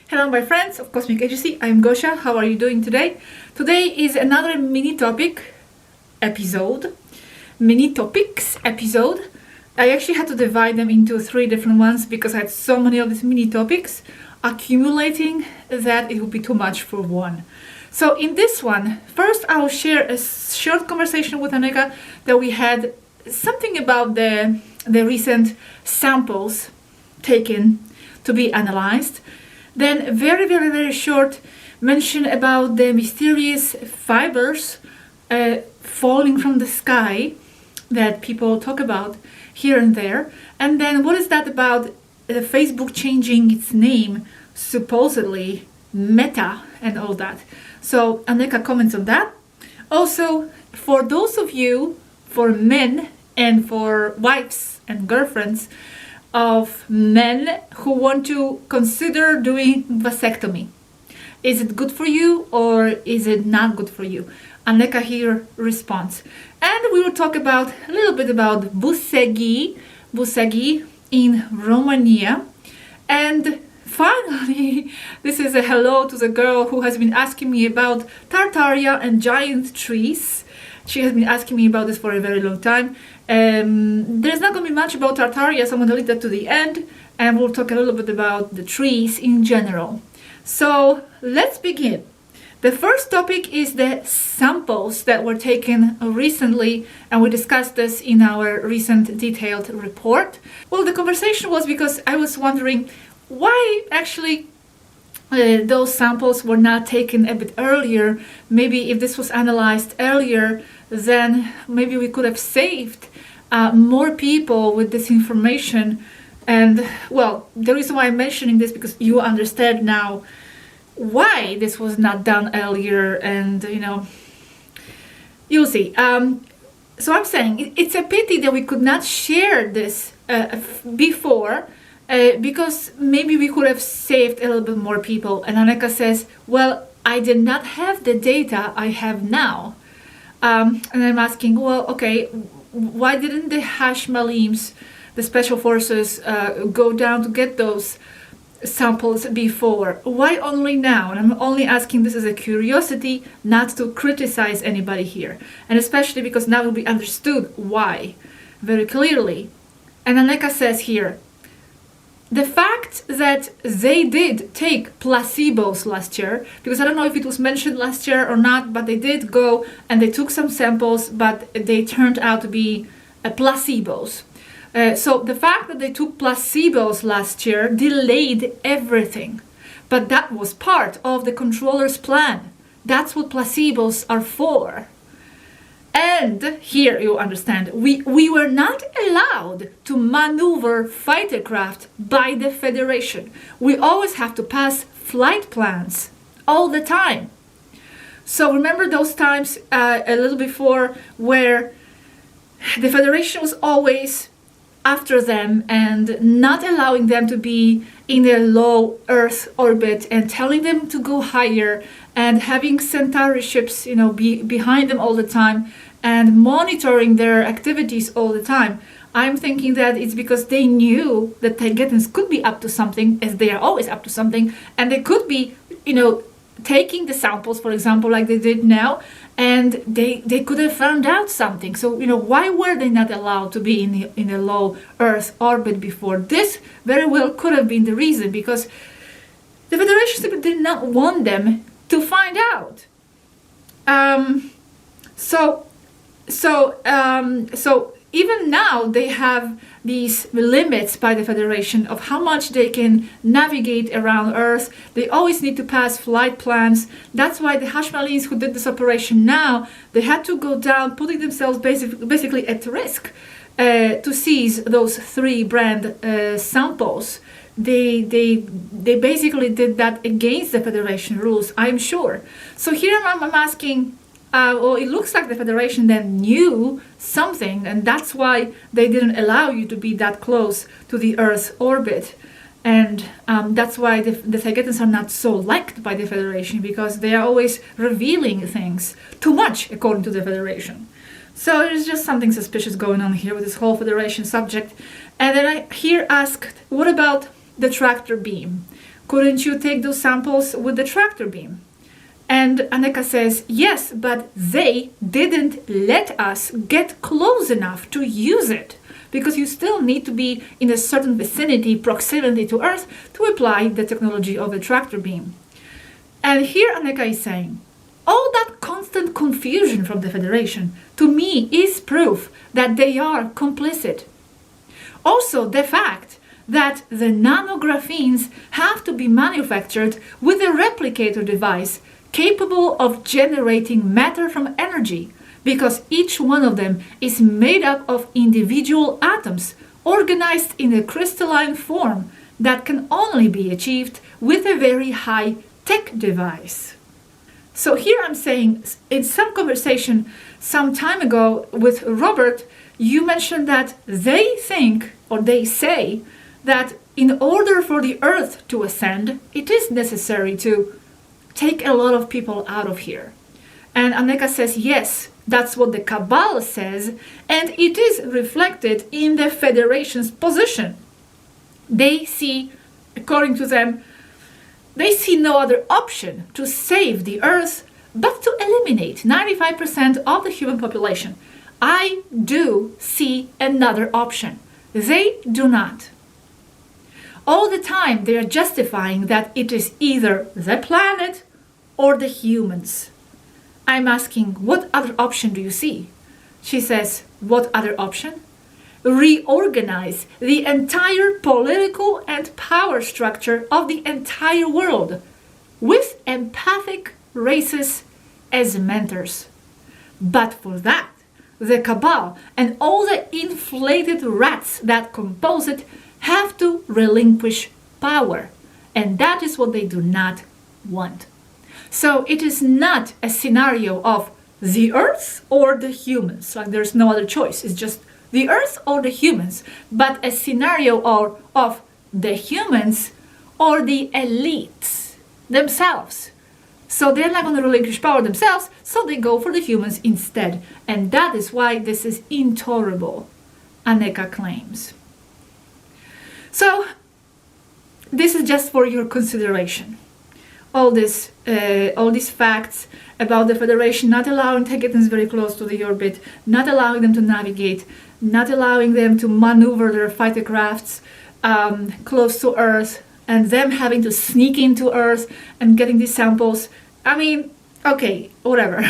Hello my friends of Cosmic Agency, I'm Gosia. How are you doing today? Today is another mini-topics episode. I actually had to divide them into 3 different ones because I had so many of these mini-topics accumulating that it would be too much for one. So in this one, first I'll share a short conversation with Aneeka that we had, something about the recent samples taken to be analyzed. Then very short mention about the mysterious fibers falling from the sky that people talk about here and there. And then what is that about Facebook changing its name, supposedly Meta and all that. So Aneeka comments on that. Also, for those of you, for men and for wives and girlfriends of men who want to consider doing vasectomy. Is it good for you or is it not good for you? Aneeka here responds. And we will talk about a little bit about Bucegi in Romania. And finally, this is a hello to the girl who has been asking me about Tartaria and giant trees. She has been asking me about this for a very long time. There's not going to be much about Tartaria, so I'm going to leave that to the end, and we'll talk a little bit about the trees in general. So let's begin. The first topic is the samples that were taken recently, and we discussed this in our recent detailed report. Well, the conversation was because I was wondering why actually those samples were not taken a bit earlier. Maybe if this was analyzed earlier, then maybe we could have saved more people with this information. And well, the reason why I'm mentioning this because you understand now why this was not done earlier, and you'll see. So I'm saying it's a pity that we could not share this before, because maybe we could have saved a little bit more people. And Aneeka says, well, I did not have the data I have now. And I'm asking, well, okay, why didn't the Hashmalims, the special forces, go down to get those samples before? Why only now? And I'm only asking this as a curiosity, not to criticize anybody here. And especially because now it will be understood why very clearly. And Aneeka says here, the fact that they did take placebos last year, because I don't know if it was mentioned last year or not, but they did go and they took some samples, but they turned out to be placebos. So the fact that they took placebos last year delayed everything, but that was part of the controller's plan. That's what placebos are for. And here you understand, we were not allowed to maneuver fighter craft by the Federation. We always have to pass flight plans all the time. So remember those times a little before where the Federation was always after them and not allowing them to be in a low Earth orbit and telling them to go higher and having Centauri ships, be behind them all the time and monitoring their activities all the time. I'm thinking that it's because they knew that Taygetans could be up to something, as they are always up to something, and they could be, taking the samples, for example, like they did now, and they could have found out something. So, why were they not allowed to be in a low Earth orbit before? This very well could have been the reason, because the Federation simply did not want them to find out. So even now they have these limits by the Federation of how much they can navigate around Earth. They always need to pass flight plans. That's why the Hashmalims who did this operation now, they had to go down, putting themselves basically at risk to seize those 3 brand samples. They basically did that against the Federation rules, I'm sure. So here I'm asking, well, it looks like the Federation then knew something, and that's why they didn't allow you to be that close to the Earth's orbit. And that's why the Taygetans are not so liked by the Federation, because they are always revealing things too much, according to the Federation. So there's just something suspicious going on here with this whole Federation subject. And then I here asked, what about the tractor beam? couldn't you take those samples with the tractor beam? And Aneeka says, yes, but they didn't let us get close enough to use it, because you still need to be in a certain vicinity, proximity to Earth, to apply the technology of a tractor beam. And here Aneeka is saying, all that constant confusion from the Federation, to me, is proof that they are complicit. Also, the fact that the nanographenes have to be manufactured with a replicator device capable of generating matter from energy, because each one of them is made up of individual atoms organized in a crystalline form that can only be achieved with a very high-tech device. So here I'm saying, in some conversation some time ago with Robert, you mentioned that they think, or they say, that in order for the Earth to ascend, it is necessary to take a lot of people out of here. And Aneeka says, yes, that's what the Cabal says, and it is reflected in the Federation's position. They see, according to them, they see no other option to save the Earth but to eliminate 95% of the human population. I do see another option. They do not. All the time they are justifying that it is either the planet or the humans. I'm asking, what other option do you see? She says, what other option? Reorganize the entire political and power structure of the entire world with empathic races as mentors. But for that, the Cabal and all the inflated rats that compose it have to relinquish power. And that is what they do not want. So it is not a scenario of the Earth or the humans. Like there's no other choice. It's just the Earth or the humans. But a scenario of the humans or the elites themselves. So they're not going to relinquish power themselves, so they go for the humans instead. And that is why this is intolerable, Aneeka claims. So this is just for your consideration. All these facts about the Federation not allowing Taygetans very close to the orbit, not allowing them to navigate, not allowing them to maneuver their fighter crafts close to Earth, and them having to sneak into Earth and getting these samples. I mean, okay, whatever.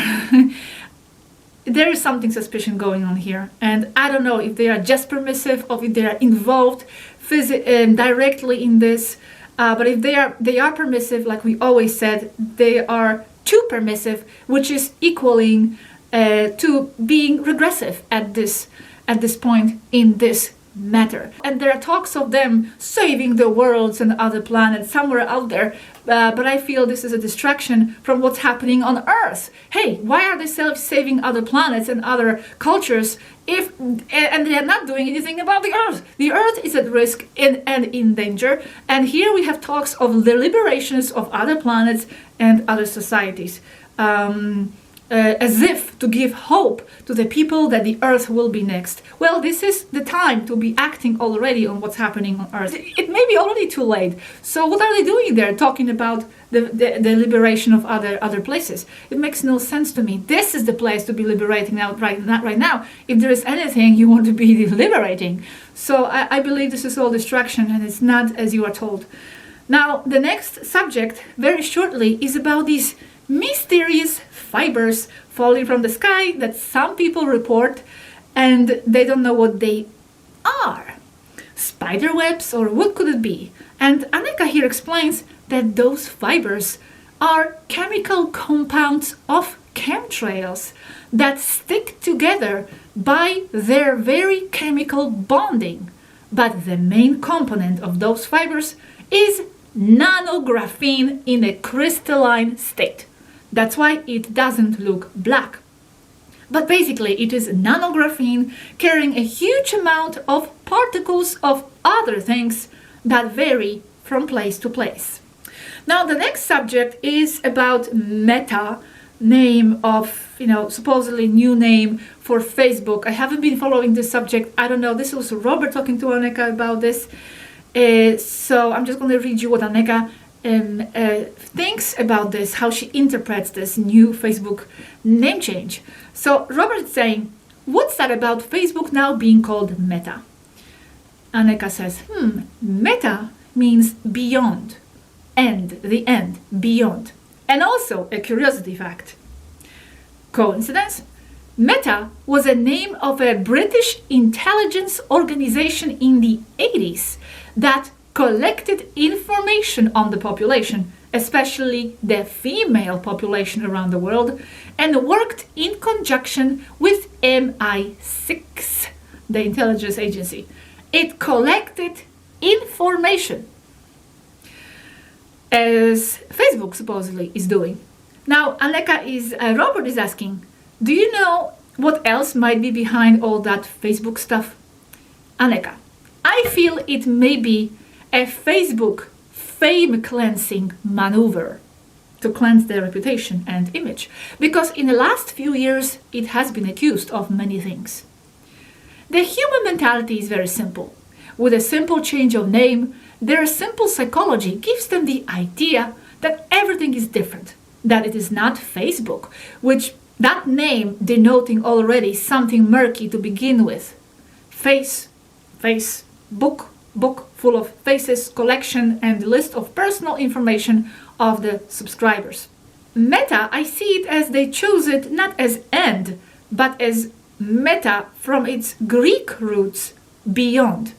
There is something suspicious going on here, and I don't know if they are just permissive or if they are involved directly in this. But if they are permissive, like we always said, they are too permissive, which is equaling to being regressive at this point in this matter. And there are talks of them saving the worlds and other planets somewhere out there, but I feel this is a distraction from what's happening on Earth. Hey, why are they saving other planets and other cultures and they are not doing anything about the Earth? The Earth is at risk and in danger, and here we have talks of the liberations of other planets and other societies. As if to give hope to the people that the Earth will be next. Well, this is the time to be acting already on what's happening on Earth. It may be already too late. So what are they doing there, talking about the liberation of other places? It makes no sense to me. This is the place to be liberating now, right now. If there is anything you want to be liberating. So I believe this is all distraction, and it's not as you are told. Now, the next subject, very shortly, is about these mysterious fibers falling from the sky that some people report, and they don't know what they are. Spider webs, or what could it be? And Aneeka here explains that those fibers are chemical compounds of chemtrails that stick together by their very chemical bonding. But the main component of those fibers is nanographene in a crystalline state. That's why it doesn't look black. But basically it is nanographene carrying a huge amount of particles of other things that vary from place to place. Now the next subject is about Meta, name of, supposedly new name for Facebook. I haven't been following this subject. I don't know. This was Robert talking to Aneeka about this. So I'm just going to read you what Aneeka thinks about this, how she interprets this new Facebook name change. So Robert is saying, what's that about Facebook now being called Meta? Aneeka says, Meta means beyond, end, the end, beyond. And also a curiosity fact. Coincidence? Meta was a name of a British intelligence organization in the 80s that collected information on the population, especially the female population around the world, and worked in conjunction with MI6, the intelligence agency. It collected information, as Facebook supposedly is doing. Now, Robert is asking, do you know what else might be behind all that Facebook stuff? Aneeka, I feel it may be a Facebook fame cleansing maneuver to cleanse their reputation and image, because in the last few years it has been accused of many things. The human mentality is very simple. With a simple change of name, their simple psychology gives them the idea that everything is different, that it is not Facebook, which that name denoting already something murky to begin with. Face, book full of faces, collection and list of personal information of the subscribers. Meta, I see it as they chose it not as end, but as meta from its Greek roots, beyond.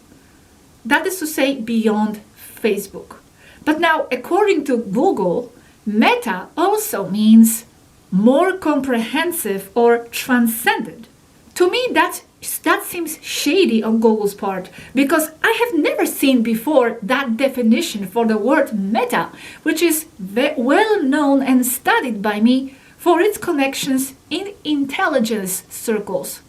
That is to say, beyond Facebook. But now, according to Google, meta also means more comprehensive or transcendent. To me, that seems shady on Google's part, because I have never seen before that definition for the word meta, which is well known and studied by me for its connections in intelligence circles.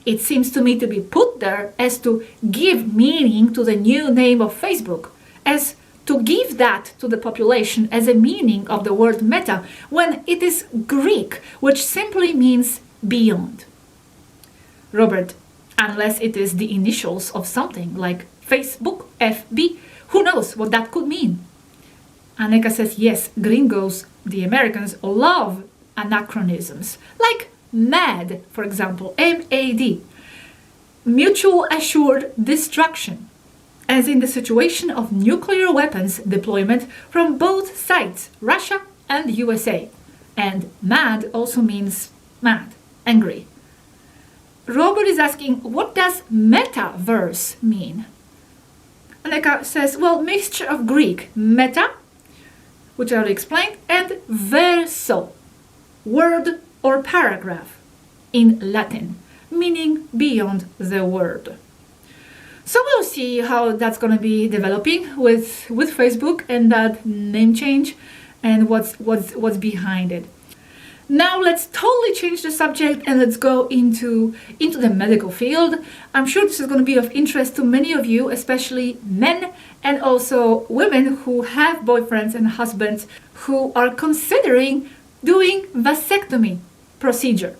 It seems to me to be put there as to give meaning to the new name of Facebook, as to give that to the population as a meaning of the word meta, when it is Greek, which simply means beyond. Robert, unless it is the initials of something like Facebook, FB, who knows what that could mean? Aneeka says, yes, gringos, the Americans, love anachronisms, like MAD, for example, MAD, mutual assured destruction, as in the situation of nuclear weapons deployment from both sides, Russia and USA. And MAD also means mad, angry. Robert is asking, what does metaverse mean? Aneeka says, well, mixture of Greek, meta, which I already explained, and verso, word or paragraph, in Latin, meaning beyond the word. So we'll see how that's going to be developing with Facebook and that name change and what's behind it. Now let's totally change the subject and let's go into the medical field. I'm sure this is going to be of interest to many of you, especially men and also women who have boyfriends and husbands who are considering doing vasectomy procedure.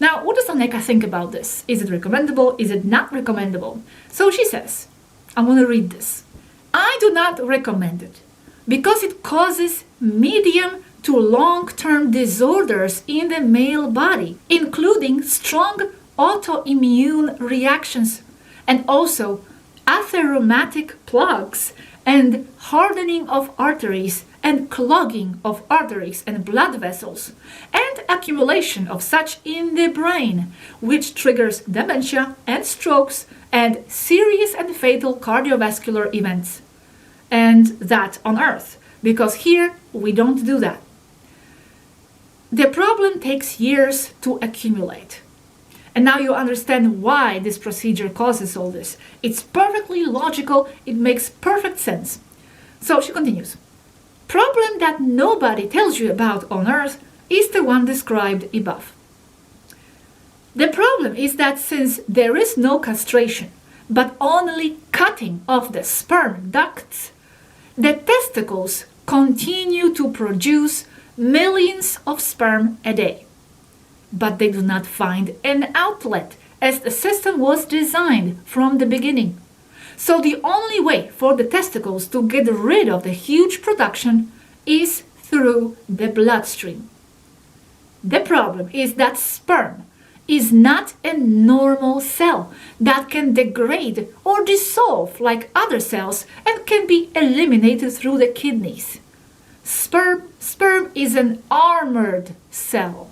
Now, what does Aneeka think about this? Is it recommendable? Is it not recommendable? So she says, I'm going to read this. I do not recommend it because it causes medium to long-term disorders in the male body, including strong autoimmune reactions and also atherosclerotic plaques and hardening of arteries and clogging of arteries and blood vessels, and accumulation of such in the brain, which triggers dementia and strokes and serious and fatal cardiovascular events. And that on Earth, because here we don't do that. The problem takes years to accumulate. And now you understand why this procedure causes all this. It's perfectly logical, it makes perfect sense. So she continues. Problem that nobody tells you about on Earth is the one described above. The problem is that since there is no castration, but only cutting of the sperm ducts, the testicles continue to produce millions of sperm a day. But they do not find an outlet, as the system was designed from the beginning. So the only way for the testicles to get rid of the huge production is through the bloodstream. The problem is that sperm is not a normal cell that can degrade or dissolve like other cells and can be eliminated through the kidneys. Sperm is an armored cell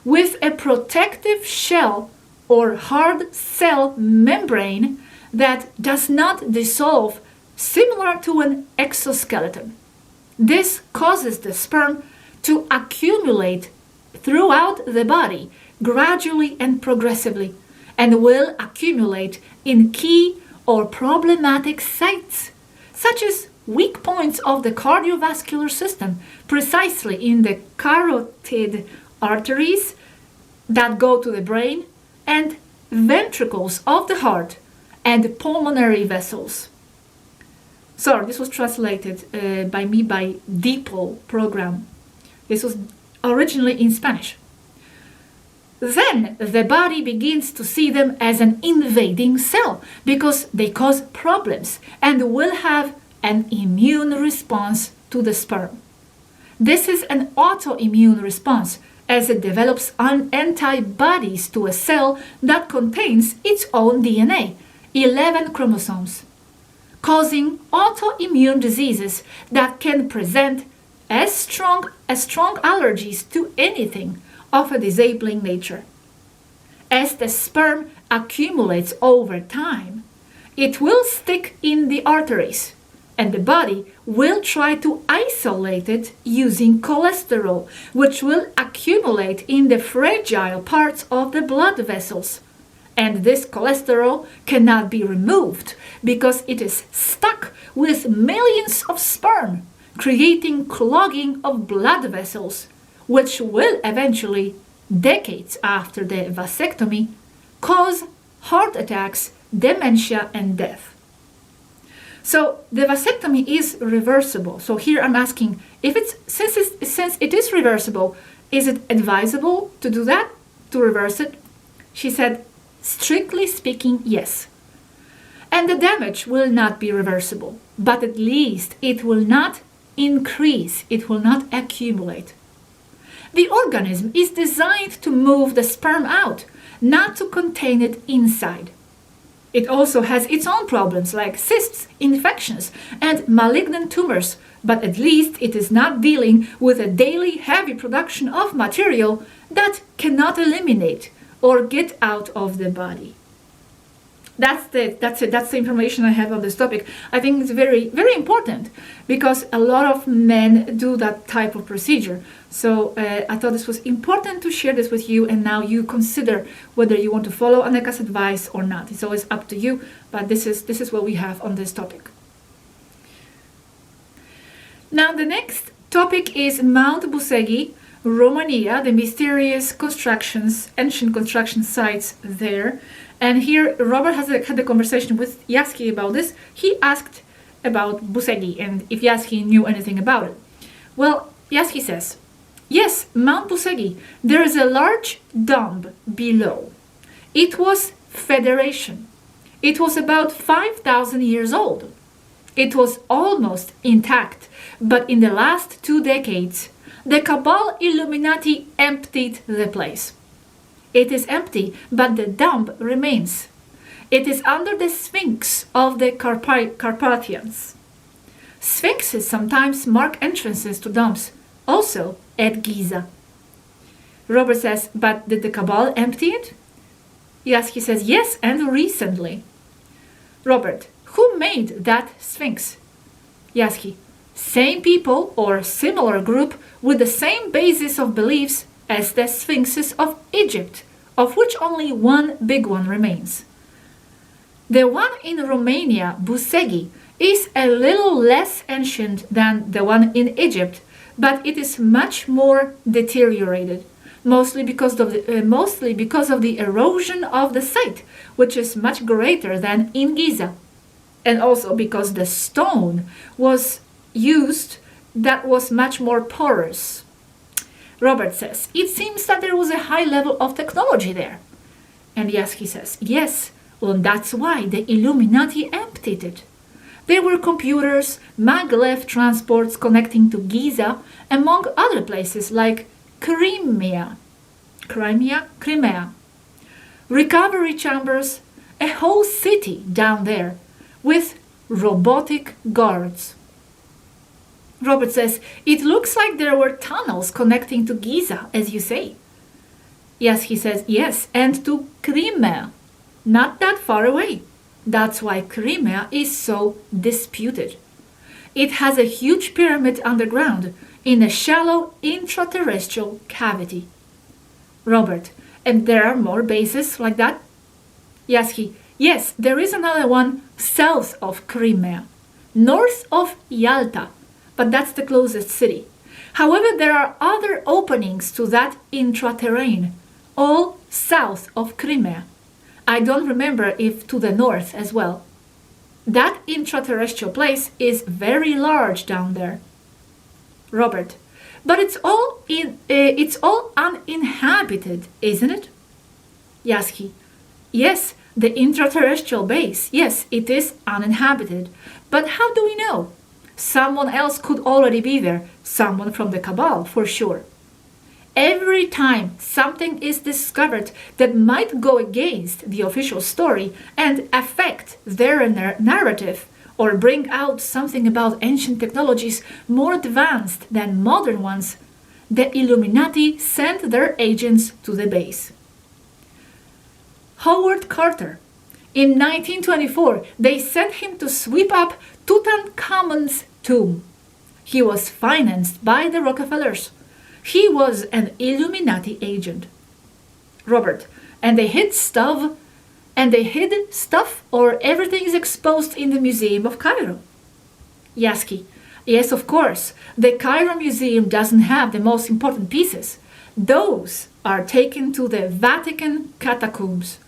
with a protective shell or hard cell membrane that does not dissolve, similar to an exoskeleton. This causes the sperm to accumulate throughout the body gradually and progressively, and will accumulate in key or problematic sites, such as weak points of the cardiovascular system, precisely in the carotid arteries that go to the brain, and ventricles of the heart, and pulmonary vessels. Sorry, this was translated by me by DeepL program. This was originally in Spanish. Then the body begins to see them as an invading cell because they cause problems and will have an immune response to the sperm. This is an autoimmune response as it develops antibodies to a cell that contains its own DNA, 11 chromosomes, causing autoimmune diseases that can present as strong allergies to anything of a disabling nature. As the sperm accumulates over time, it will stick in the arteries, and the body will try to isolate it using cholesterol, which will accumulate in the fragile parts of the blood vessels. And this cholesterol cannot be removed because it is stuck with millions of sperm, creating clogging of blood vessels, which will eventually, decades after the vasectomy, cause heart attacks, dementia, and death. So the vasectomy is reversible. So here I'm asking, since it is reversible, is it advisable to do that, to reverse it? She said, strictly speaking, yes. And the damage will not be reversible, but at least it will not increase, it will not accumulate. The organism is designed to move the sperm out, not to contain it inside. It also has its own problems like cysts, infections, and malignant tumors, but at least it is not dealing with a daily heavy production of material that cannot eliminate or get out of the body. That's it. That's the information I have on this topic. I think it's very, very important because a lot of men do that type of procedure. So I thought this was important to share this with you, and now you consider whether you want to follow Aneeka's advice or not. It's always up to you, but this is what we have on this topic. Now the next topic is Mount Bucegi, Romania, the mysterious constructions, ancient construction sites there. And here Robert had a conversation with Yazhi about this. He asked about Bucegi and if Yazhi knew anything about it. Well, Yazhi says, yes, Mount Bucegi, there is a large dome below. It was Federation. It was about 5,000 years old. It was almost intact, but in the last 2 decades, the Cabal Illuminati emptied the place. It is empty, but the dome remains. It is under the Sphinx of the Carpathians. Sphinxes sometimes mark entrances to domes, also at Giza. Robert says, but did the Cabal empty it? Yazhi says, yes, and recently. Robert, who made that Sphinx? Yazhi, same people or similar group with the same basis of beliefs as the Sphinxes of Egypt, of which only one big one remains. The one in Romania, Bucegi, is a little less ancient than the one in Egypt, but it is much more deteriorated, mostly because of the erosion of the site, which is much greater than in Giza, and also because the stone was used that was much more porous. Robert says, it seems that there was a high level of technology there. And Yazhi says, yes, Well, that's why the Illuminati emptied it. There were computers, maglev transports connecting to Giza, among other places like Crimea, recovery chambers, a whole city down there with robotic guards. Robert says, it looks like there were tunnels connecting to Giza, as you say. Yes, he says, yes, and to Crimea, not that far away. That's why Crimea is so disputed. It has a huge pyramid underground in a shallow intraterrestrial cavity. Robert, and there are more bases like that? Yazhi, yes, there is another one south of Crimea, north of Yalta, but that's the closest city. However, there are other openings to that intraterrane, all south of Crimea. I don't remember if to the north as well. That intraterrestrial place is very large down there. Robert, but it's all uninhabited, isn't it? Yazhi, yes, the intraterrestrial base, yes, it is uninhabited. But how do we know? Someone else could already be there, someone from the Cabal, for sure. Every time something is discovered that might go against the official story and affect their narrative or bring out something about ancient technologies more advanced than modern ones, the Illuminati sent their agents to the base. Howard Carter. In 1924, they sent him to sweep up Tutankhamun's tomb. He was financed by the Rockefellers. He was an Illuminati agent. Robert, and they hid stuff, or everything is exposed in the Museum of Cairo. Yazhi, yes, of course. The Cairo Museum doesn't have the most important pieces. Those are taken to the Vatican catacombs.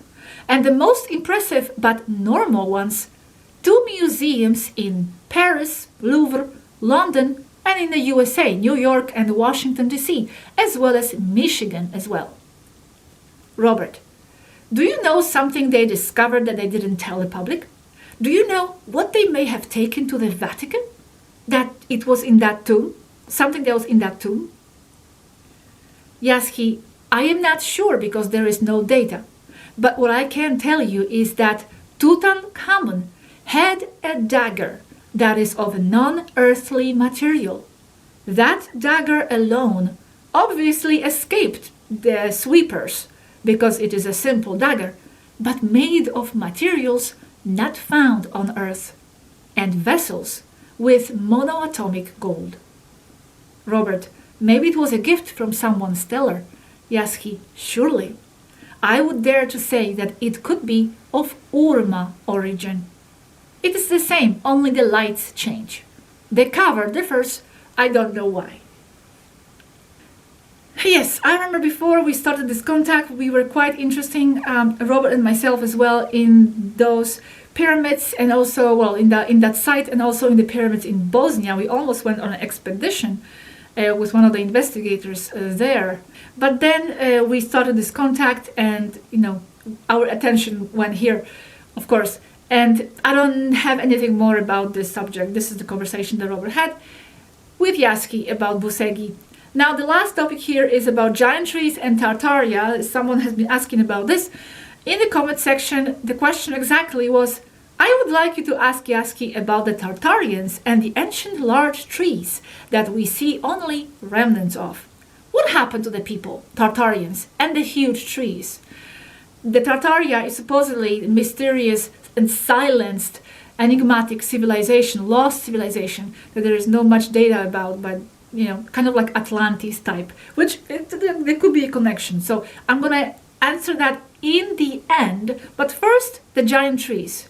And the most impressive but normal ones, 2 museums in Paris, Louvre, London, and in the USA, New York and Washington, D.C., as well as Michigan as well. Robert, do you know something they discovered that they didn't tell the public? Do you know what they may have taken to the Vatican? That it was in that tomb? Something that was in that tomb? Yazhi, I am not sure because there is no data. But what I can tell you is that Tutankhamun had a dagger that is of a non-earthly material. That dagger alone obviously escaped the sweepers because it is a simple dagger, but made of materials not found on Earth, and vessels with monoatomic gold. Robert, maybe it was a gift from someone stellar. Yazhi, surely. I would dare to say that it could be of Urma origin. It is the same, only the lights change. The cover differs, I don't know why. Yes, I remember before we started this contact, we were quite interesting, Robert and myself as well, in those pyramids and also, well, in that site and also in the pyramids in Bosnia. We almost went on an expedition with one of the investigators there. But then we started this contact and, our attention went here, of course. And I don't have anything more about this subject. This is the conversation that Robert had with Yazhi about Bucegi. Now, the last topic here is about giant trees and Tartaria. Someone has been asking about this. In the comment section, the question exactly was, I would like you to ask Yazhi about the Tartarians and the ancient large trees that we see only remnants of. What happened to the people, Tartarians, and the huge trees? The Tartaria is supposedly mysterious and silenced, enigmatic civilization, lost civilization, that there is no much data about, but kind of like Atlantis type, which there could be a connection. So I'm going to answer that in the end, but first the giant trees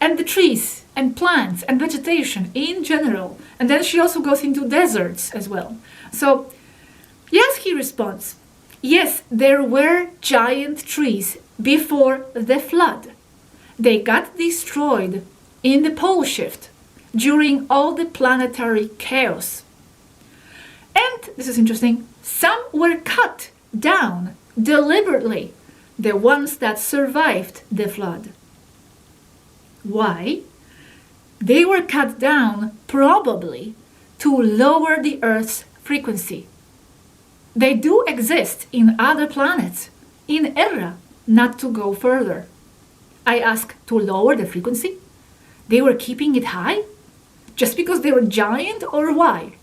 and the trees and plants and vegetation in general. And then she also goes into deserts as well. So Yazhi responds, yes, there were giant trees before the flood. They got destroyed in the pole shift during all the planetary chaos. And, this is interesting, some were cut down deliberately, the ones that survived the flood. Why? They were cut down probably to lower the Earth's frequency. They do exist in other planets, in Erra, not to go further. I ask, to lower the frequency? They were keeping it high? Just because they were giant, or why?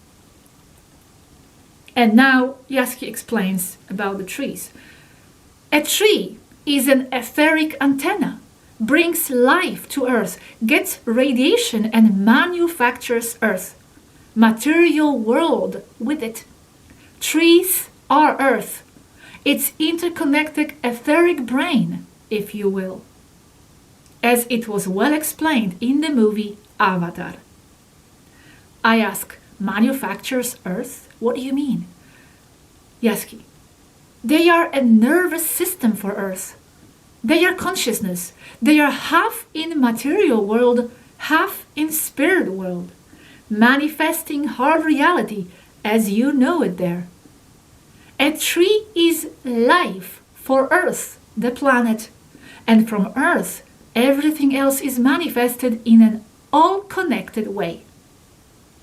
And now Yazhi explains about the trees. A tree is an etheric antenna, brings life to Earth, gets radiation and manufactures Earth, material world with it. Trees are Earth, its interconnected etheric brain, if you will, as it was well explained in the movie Avatar. I ask, manufactures Earth? What do you mean? Yazhi, they are a nervous system for Earth. They are consciousness. They are half in material world, half in spirit world, manifesting hard reality as you know it there. A tree is life for Earth, the planet, and from Earth, everything else is manifested in an all-connected way.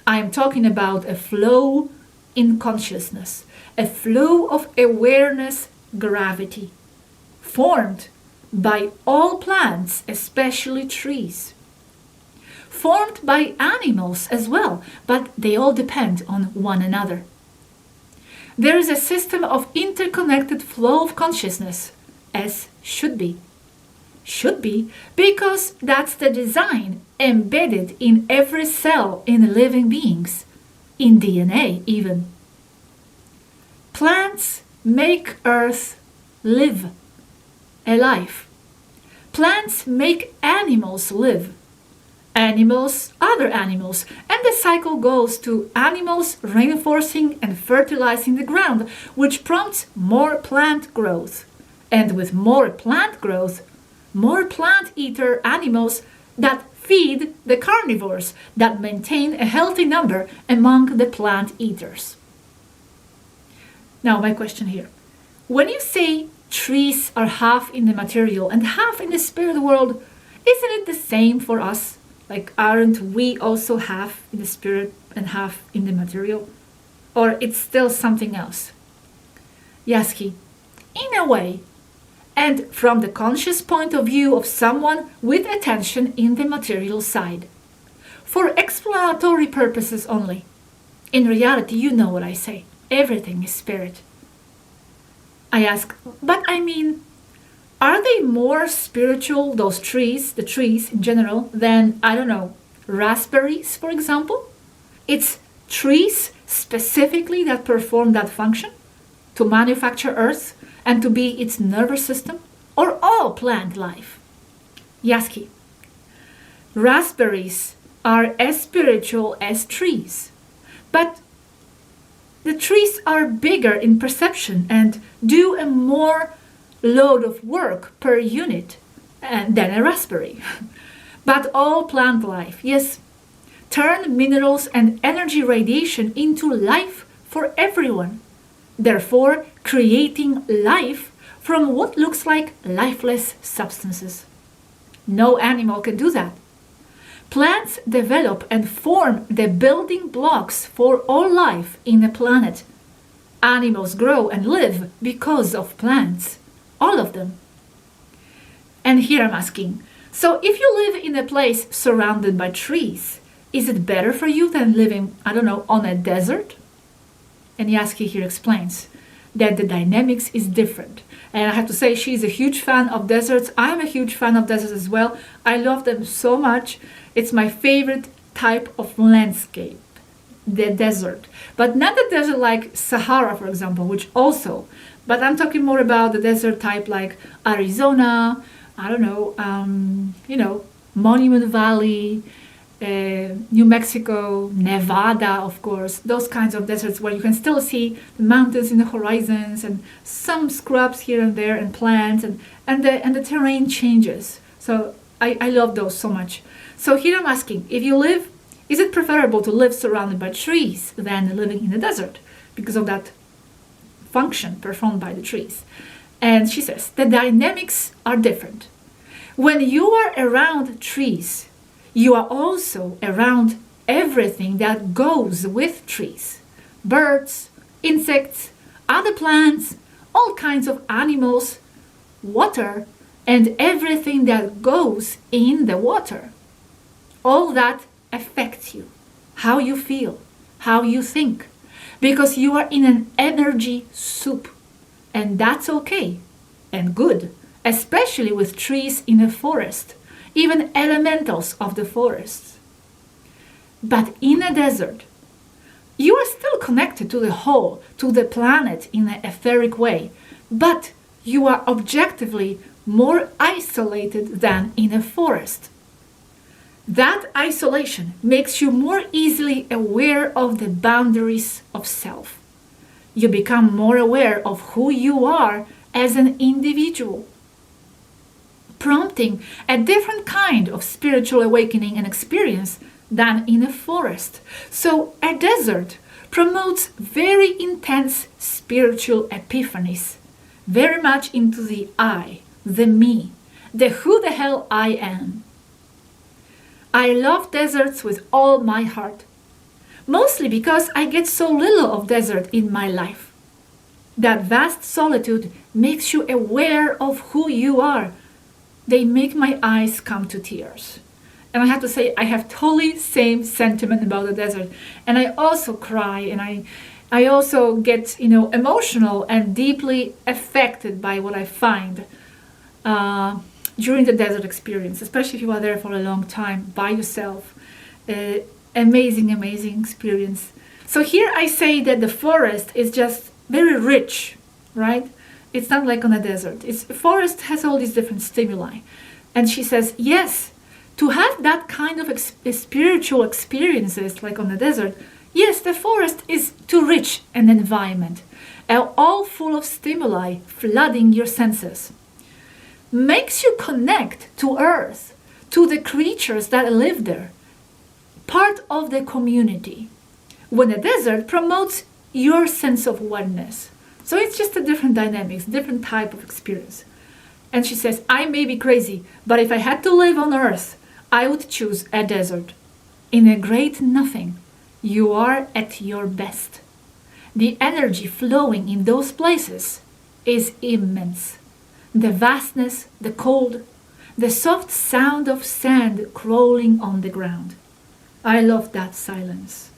I am talking about a flow in consciousness, a flow of awareness, gravity, formed by all plants, especially trees, formed by animals as well, but they all depend on one another. There is a system of interconnected flow of consciousness, as should be. Should be because that's the design embedded in every cell in living beings, in DNA even. Plants make Earth live, alive. Plants make animals live. Animals, other animals, and the cycle goes to animals reinforcing and fertilizing the ground, which prompts more plant growth. And with more plant growth, more plant-eater animals that feed the carnivores, that maintain a healthy number among the plant-eaters. Now my question here. When you say trees are half in the material and half in the spirit world, isn't it the same for us? Like, aren't we also half in the spirit and half in the material? Or it's still something else? Yazhi, in a way, and from the conscious point of view of someone with attention in the material side. For explanatory purposes only. In reality, you know what I say. Everything is spirit. I ask, but I mean, are they more spiritual, those trees, the trees in general, than, I don't know, raspberries, for example? It's trees specifically that perform that function to manufacture Earth and to be its nervous system, or all plant life? Yazhi, raspberries are as spiritual as trees, but the trees are bigger in perception and do a more load of work per unit than a raspberry. But all plant life, yes, turn minerals and energy radiation into life for everyone, therefore creating life from what looks like lifeless substances. No animal can do that. Plants develop and form the building blocks for all life in the planet. Animals grow and live because of plants. All of them. And here I'm asking, so if you live in a place surrounded by trees, is it better for you than living, I don't know, on a desert? And Yazhi here explains that the dynamics is different. And I have to say, she's a huge fan of deserts. I'm a huge fan of deserts as well. I love them so much. It's my favorite type of landscape, the desert. But not the desert like Sahara, for example, which also, but I'm talking more about the desert type like Arizona, I don't know, Monument Valley, New Mexico, Nevada, of course, those kinds of deserts where you can still see the mountains in the horizons and some scrubs here and there and plants and the terrain changes. So I love those so much. So here I'm asking, if you live, is it preferable to live surrounded by trees than living in the desert because of that function performed by the trees? And she says the dynamics are different. When you are around trees, you are also around everything that goes with trees. Birds, insects, other plants, all kinds of animals, water, and everything that goes in the water. All that affects you, how you feel, how you think, because you are in an energy soup. And that's okay and good, especially with trees in a forest, even elementals of the forests. But in a desert, you are still connected to the whole, to the planet in an etheric way, but you are objectively more isolated than in a forest. That isolation makes you more easily aware of the boundaries of self. You become more aware of who you are as an individual, prompting a different kind of spiritual awakening and experience than in a forest. So a desert promotes very intense spiritual epiphanies, very much into the I, the me, the who the hell I am. I love deserts with all my heart, mostly because I get so little of desert in my life. That vast solitude makes you aware of who you are. They make my eyes come to tears. And I have to say, I have totally same sentiment about the desert. And I also cry, and I also get, emotional and deeply affected by what I find during the desert experience, especially if you are there for a long time by yourself. Amazing, amazing experience. So here I say that the forest is just very rich, right? It's not like on a desert. Forest has all these different stimuli. And she says, yes, to have that kind of spiritual experiences like on the desert, yes, the forest is too rich an environment, all full of stimuli flooding your senses. Makes you connect to earth, to the creatures that live there, part of the community. When a desert promotes your sense of oneness. So it's just a different dynamics, different type of experience. And she says, I may be crazy, but if I had to live on earth, I would choose a desert. In a great nothing, you are at your best. The energy flowing in those places is immense. The vastness, the cold, the soft sound of sand crawling on the ground. I love that silence.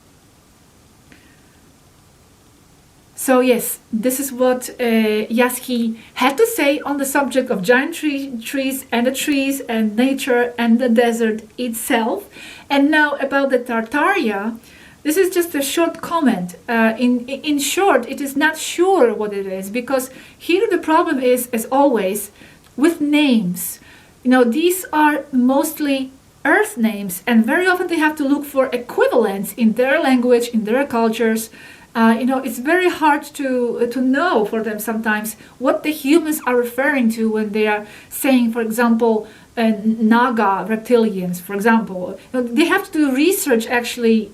So yes, this is what Yazhi had to say on the subject of giant trees and the trees and nature and the desert itself. And now about the Tartaria, this is just a short comment. In short, it is not sure what it is, because here the problem is, as always, with names. These are mostly earth names, and very often they have to look for equivalents in their language, in their cultures. It's very hard to know for them sometimes what the humans are referring to when they are saying, for example, Naga reptilians, for example. They have to do research actually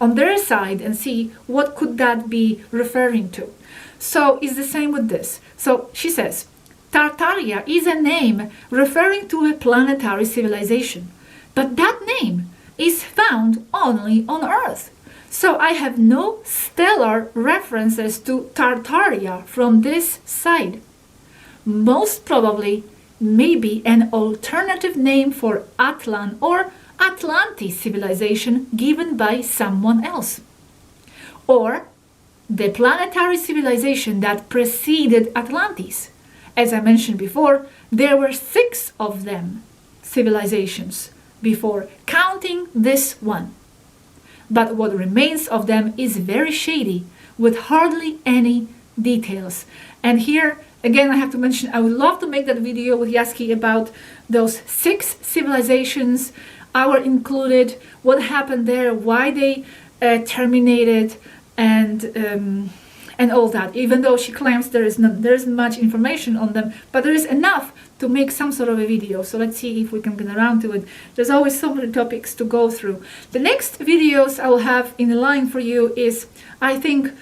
on their side and see what could that be referring to. So it's the same with this. So she says, Tartaria is a name referring to a planetary civilization, but that name is found only on Earth. So I have no stellar references to Tartaria from this side. Most probably, maybe an alternative name for Atlan or Atlantis civilization given by someone else. Or the planetary civilization that preceded Atlantis. As I mentioned before, there were 6 of them, civilizations, before counting this one. But what remains of them is very shady, with hardly any details. And here, again, I have to mention, I would love to make that video with Yazhi about those 6 civilizations, our included, what happened there, why they terminated, and all that. Even though she claims there isn't much information on them, but there is enough to make some sort of a video. So let's see if we can get around to it. There's always so many topics to go through. The next videos I will have in line for you is, I think,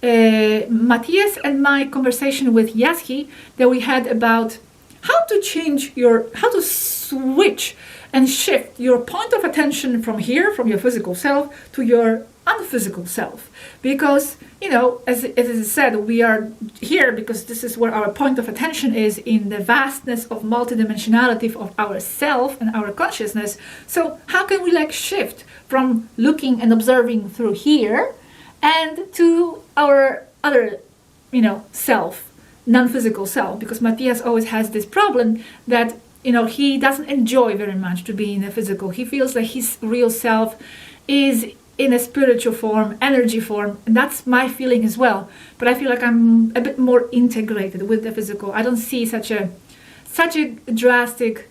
Matthias and my conversation with Yazhi that we had about how to switch and shift your point of attention from here, from your physical self, to your unphysical self. Because, as it is said, we are here because this is where our point of attention is, in the vastness of multidimensionality of our self and our consciousness. So how can we shift from looking and observing through here and to our other, self, non-physical self? Because Matthias always has this problem that, he doesn't enjoy very much to be in the physical. He feels like his real self is in a spiritual form, energy form, and that's my feeling as well. But I feel like I'm a bit more integrated with the physical. I don't see such a drastic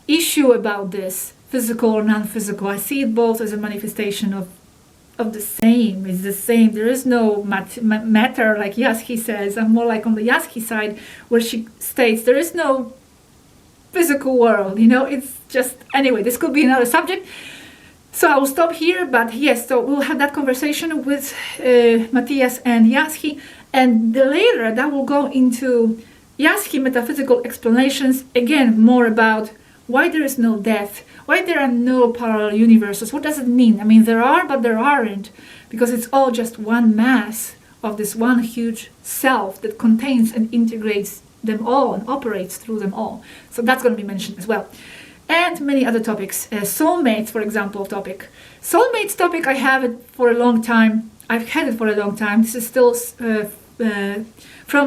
issue about this, physical or non-physical. I see it both as a manifestation of the same. It's the same. There is no matter, like Yazhi says. I'm more like on the Yazhi side, where she states there is no physical world. It's just, anyway, this could be another subject. So I will stop here, but yes, so we'll have that conversation with Matthias and Yazhi, and later that will go into Yazhi metaphysical explanations, again, more about why there is no death, why there are no parallel universes. What does it mean? I mean, there are, but there aren't, because it's all just one mass of this one huge self that contains and integrates them all and operates through them all. So that's going to be mentioned as well. And many other topics. Soulmates, for example, topic. Soulmates topic, I have it for a long time. I've had it for a long time. This is still from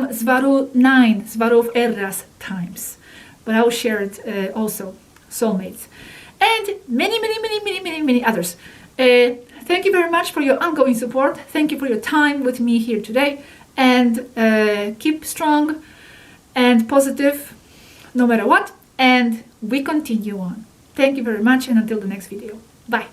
Svaru 9, Svaru Erras times. But I will share it also. Soulmates. And many others. Thank you very much for your ongoing support. Thank you for your time with me here today. And keep strong and positive no matter what. And we continue on. Thank you very much, and until the next video. Bye.